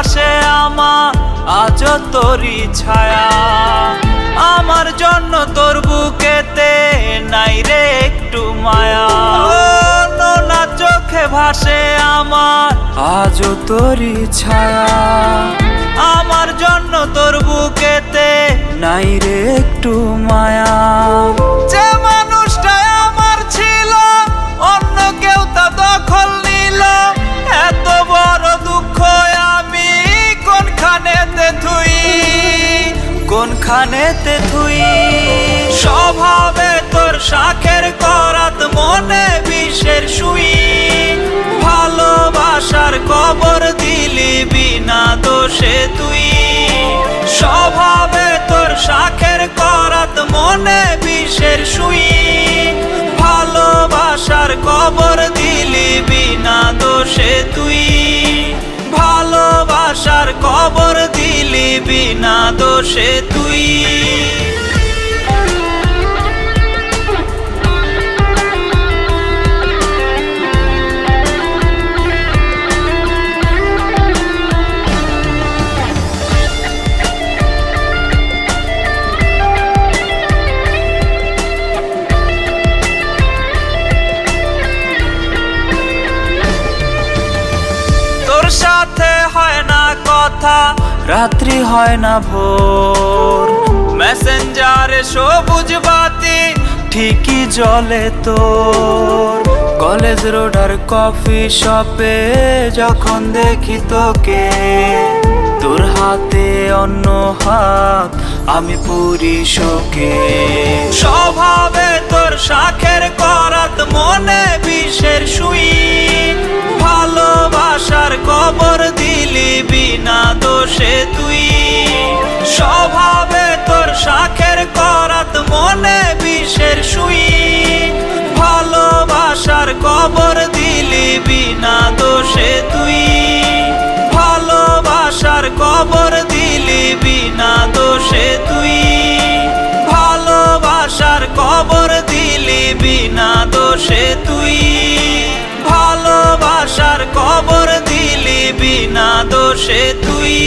ভাসে আমার আজও তোরই ছায়া। আমার জন্য তোর বুকেতে নাই রে একটু মায়া। নোনা চোখে ভাসে আমার আজও তোরই ছায়া। আমার জন্য তোর বুকেতে নাই রে একটু মায়া। যে মানুষটা আমার ছিল অন্য কেউ তা দখল নিল, এত বড় দুঃখ আমি কোনখানেতে থুই, কোনখানেতে থুই। স্বভাবে তোর শাখের করাত, মনে বিষের সুই। ভালোবাসার কবর দিলি বিনা দোষে তুই। স্বভাবে তোর শাখের করাত, মনে বিষের সুই। ভালোবাসার কবর দিলি বিনা দোষে তুই। ভালোবাসার কবর দিলি বিনা দোষে তুই। সাথে হয় না কথা, রাত্রি হয় না ভোর। মেসেঞ্জারে সবুজ বাতি ঠিকই জ্বলে তোর। কলেজ রোড আর কফি শপে যখন দেখি তোকে, তোর হাতে অন্য হাত আমি পুরি শোকে। স্বভাবে তোর শাখের করাত, মনে বিষের সুই। ভালোবাসার কবর দিলি বিনা দোষে তুই। স্বভাবে তোর শাখের করাত, মনে বিষের সুই। ভালোবাসার কবর দিলি বিনা দোষে তুই। ভালোবাসার কবর দিলি বিনা দোষে তুই। ভালোবাসার কবর দিলি বিনা দোষে তুই। ভালোবাসার কবর দিলি বিনা দোষে তুই।